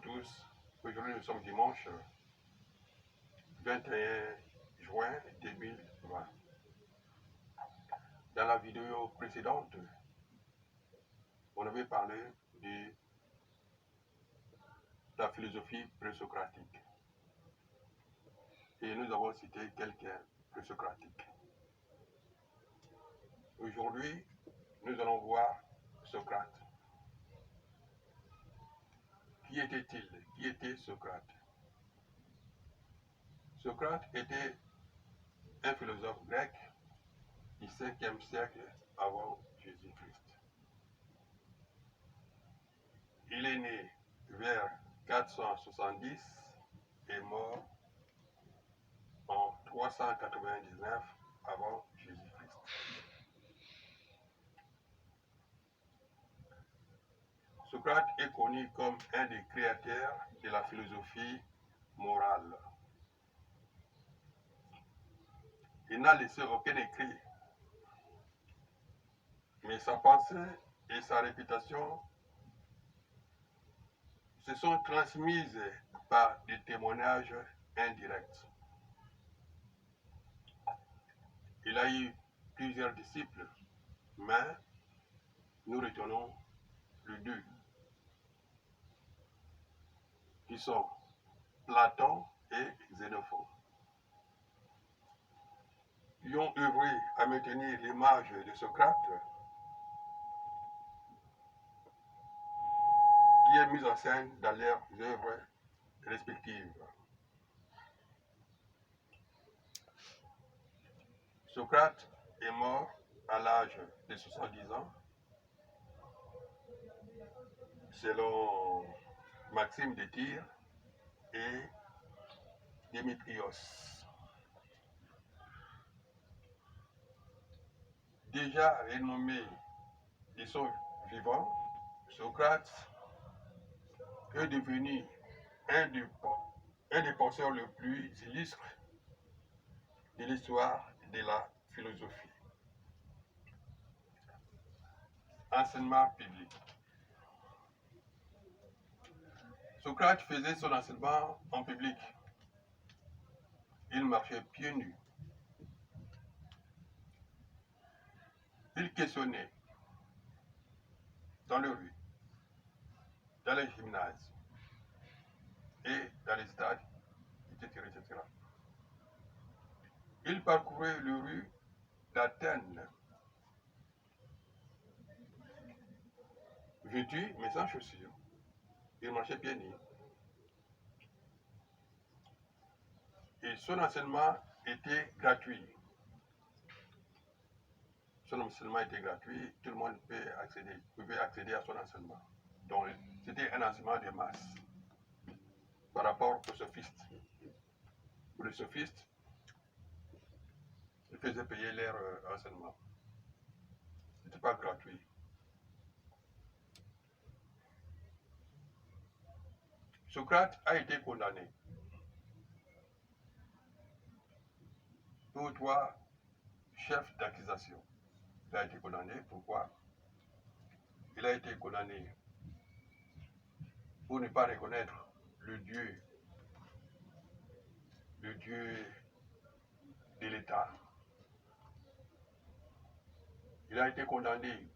tous. Aujourd'hui, nous sommes dimanche 21 juin 2020. Dans la vidéo précédente, on avait parlé de la philosophie présocratique. Et nous avons cité quelques présocratiques. Aujourd'hui, nous allons voir Socrate. Qui était-il? Qui était Socrate? Socrate était un philosophe grec du 5e siècle avant Jésus-Christ. Il est né vers 470 et mort en 399 avant Jésus-Christ. Socrate est connu comme un des créateurs de la philosophie morale. Il n'a laissé aucun écrit, mais sa pensée et sa réputation se sont transmises par des témoignages indirects. Il a eu plusieurs disciples, mais nous retenons les deux, qui sont Platon et Xénophon, qui ont œuvré à maintenir l'image de Socrate, qui est mise en scène dans leurs œuvres respectives. Socrate est mort à l'âge de 70 ans, selon Maxime de Tyr et Démétrios. Déjà renommé de son vivant, Socrate est devenu un des penseurs les plus illustres de l'histoire de la philosophie. Enseignement public. Socrate faisait son enseignement en public. Il marchait pieds nus. Il questionnait dans les rues, dans les gymnases et dans les stades, etc. etc. Il parcourait les rues d'Athènes, vêtu mais sans chaussures. Il marchait pieds nus. Et son enseignement était gratuit. Son enseignement était gratuit, tout le monde pouvait accéder à son enseignement. Donc c'était un enseignement de masse par rapport aux sophistes. Pour les sophistes, ils faisaient payer leur enseignement. Ce n'était pas gratuit. Socrate a été condamné pour 3 chefs d'accusation. Il a été condamné, pourquoi? Il a été condamné pour ne pas reconnaître le Dieu de l'État. Il a été condamné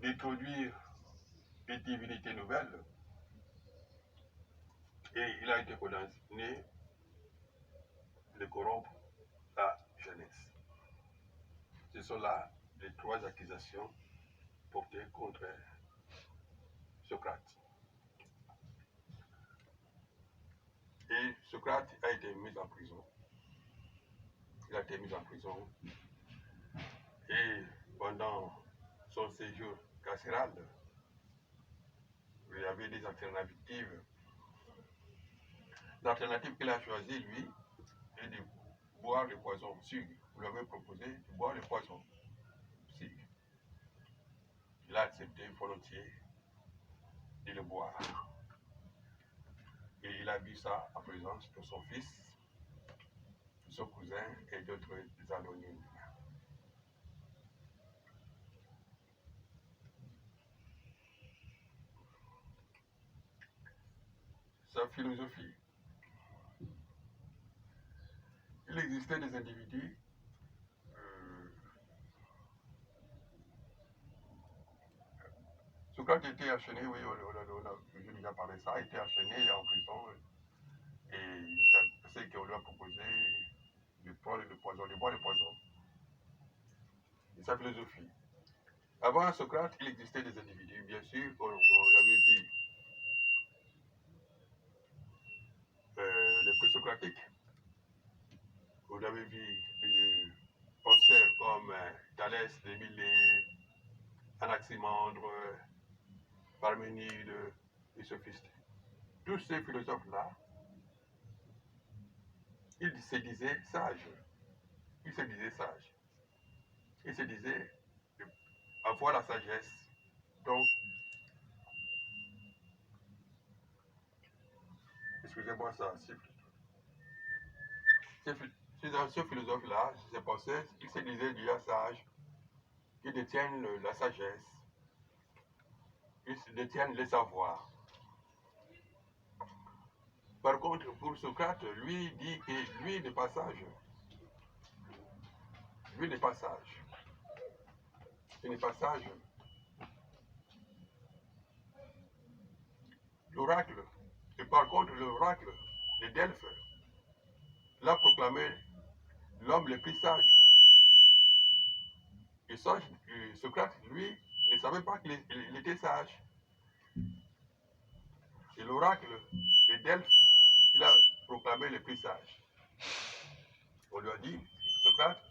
d'introduire des divinités nouvelles et il a été condamné de corrompre la jeunesse. Ce sont là les 3 accusations portées contre Socrate. Et Socrate a été mis en prison. Il a été mis en prison et pendant son séjour carcéral, il y avait des alternatives. L'alternative qu'il a choisie, lui, est de boire le poison sucre. Vous lui avez proposé de boire le poison sucre. Il a accepté volontiers de le boire. Et il a bu ça en présence de son fils, de son cousin et d'autres anonymes. sa philosophie. Il existait des individus Socrate était enchaîné, oui, j'ai déjà parlé de ça, il était enchaîné en prison et jusqu'à ce qu'on lui a proposé de prendre le poison, de boire le poison. Et sa philosophie. Avant Socrate, il existait des individus, bien sûr, on avait vu les présocratiques, on avait vu des penseurs comme Thalès, Démilé, Anaximandre, Parménide et Sophiste. Tous ces philosophes-là, ils se disaient sages. Ils se disaient sages. Ils se disaient avoir la sagesse. Donc, excusez-moi ça, ces anciens philosophes-là, ces penseurs, ils se disaient déjà sages, qui détiennent la sagesse, ils détiennent le savoir. Par contre, pour Socrate, lui dit que lui n'est pas sage. Lui n'est pas sage. Il n'est pas sage. L'oracle, et par contre l'oracle de Delphes, l'a proclamé l'homme le plus sage. Et Socrate, lui, ne savait pas qu'il était sage. C'est l'oracle de Delphes qu'il a proclamé le plus sage. On lui a dit, Socrate,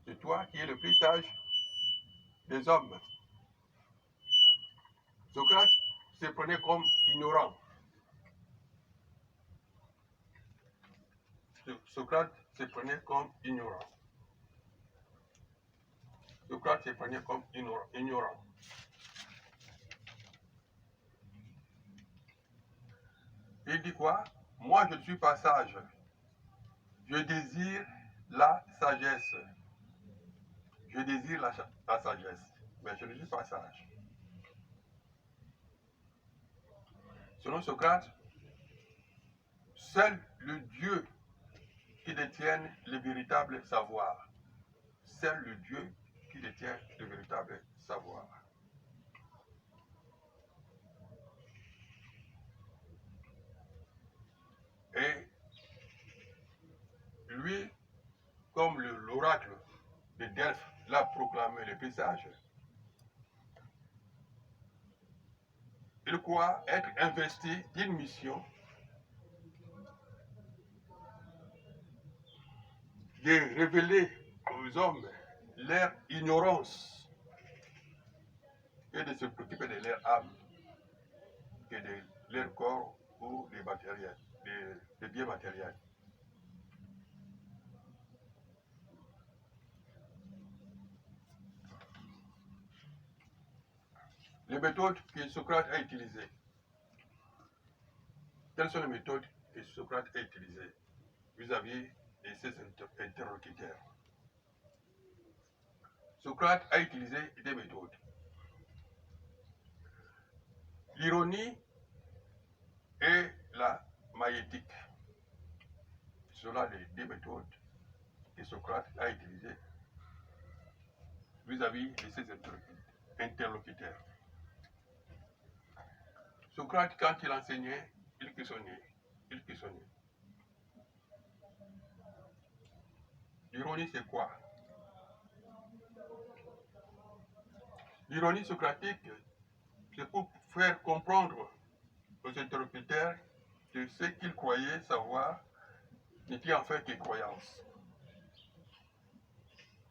c'est toi qui es le plus sage des hommes. Socrate se prenait comme ignorant. Socrate se prenait comme ignorant. Socrate se prenait comme ignorant. Il dit quoi? Moi, je ne suis pas sage. Je désire la sagesse. Je désire la sagesse, mais je ne suis pas sage. Selon Socrate, seul le Dieu qui détient le véritable savoir. Seul le Dieu qui détient le véritable savoir. Et lui, comme l'oracle de Delphes l'a proclamé le plus sage, il croit être investi d'une mission de révéler aux hommes leur ignorance et de se préoccuper de leur âme et de leur corps ou des biens matériels. Les méthodes que Socrate a utilisées. Quelles sont les méthodes que Socrate a utilisées vis-à-vis de ses interlocuteurs? Socrate a utilisé des méthodes. L'ironie et la maïétique. Ce sont là les deux méthodes que Socrate a utilisées vis-à-vis de ses interlocuteurs. Socrate, quand il enseignait, il cuissonnait. L'ironie, c'est quoi? L'ironie socratique, c'est pour faire comprendre aux interlocuteurs que ce qu'ils croyaient savoir n'était en fait que croyance.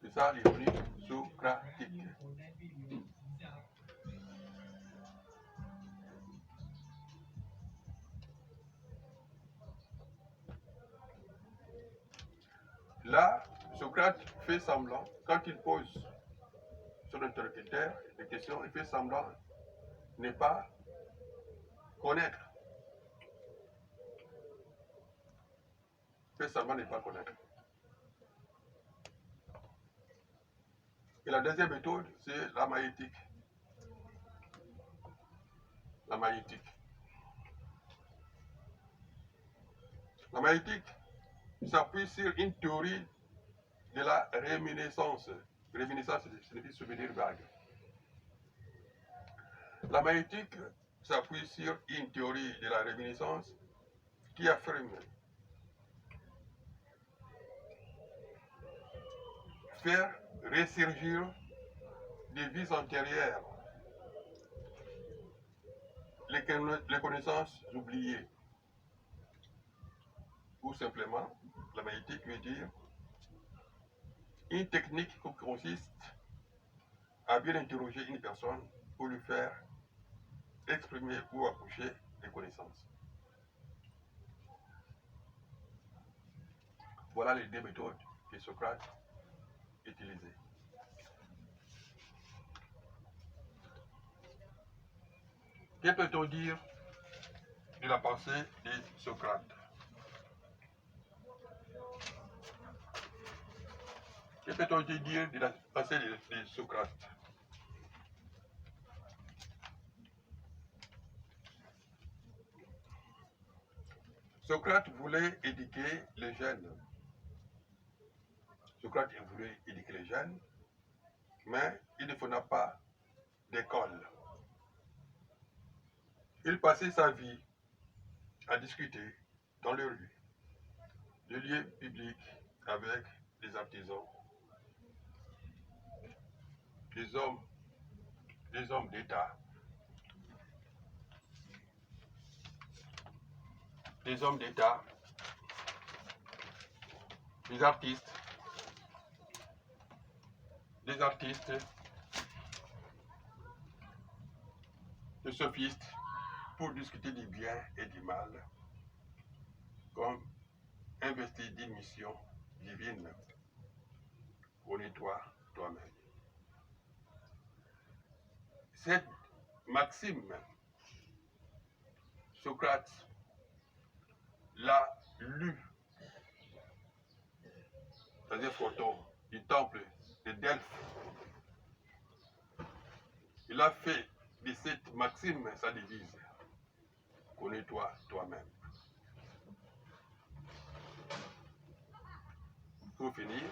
C'est ça l'ironie socratique. Là, Socrate fait semblant, quand il pose son interlocuteur des questions, il fait semblant de ne pas connaître. Il fait semblant de ne pas connaître. Et la deuxième méthode, c'est la maïétique. La maïétique. La maïeutique s'appuie sur une théorie de la réminiscence. Réminiscence signifie souvenir vague. La maïeutique s'appuie sur une théorie de la réminiscence qui affirme faire ressurgir des vies antérieures les connaissances oubliées. Ou simplement, la maïeutique veut dire une technique qui consiste à bien interroger une personne pour lui faire exprimer ou accoucher des connaissances. Voilà les deux méthodes que Socrate utilisait. Que peut-on dire de la pensée de Socrate? Que peut-on dire de la pensée de Socrate? Socrate voulait éduquer les jeunes. Socrate voulait éduquer les jeunes, mais il ne fonda pas d'école. Il passait sa vie à discuter dans les rues, les lieux publics avec les artisans, les hommes d'État, les artistes, les sophistes, pour discuter du bien et du mal, comme investi d'une mission divine. Connais-toi toi-même. Cette maxime, Socrate l'a lu dans un photo du temple de Delphes. Il a fait de cette maxime sa devise. Connais-toi toi-même. Pour finir,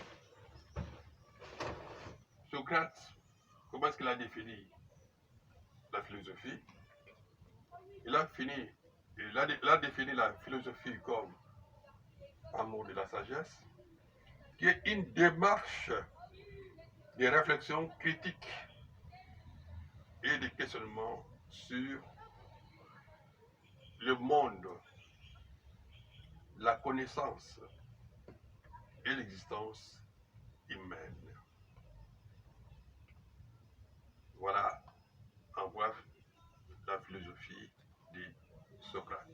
Socrate, comment est-ce qu'il a défini la philosophie? Il a défini la philosophie comme amour de la sagesse, qui est une démarche de réflexion critique et de questionnement sur le monde, la connaissance et l'existence humaine. Voilà, en bref, la philosophie de Socrate.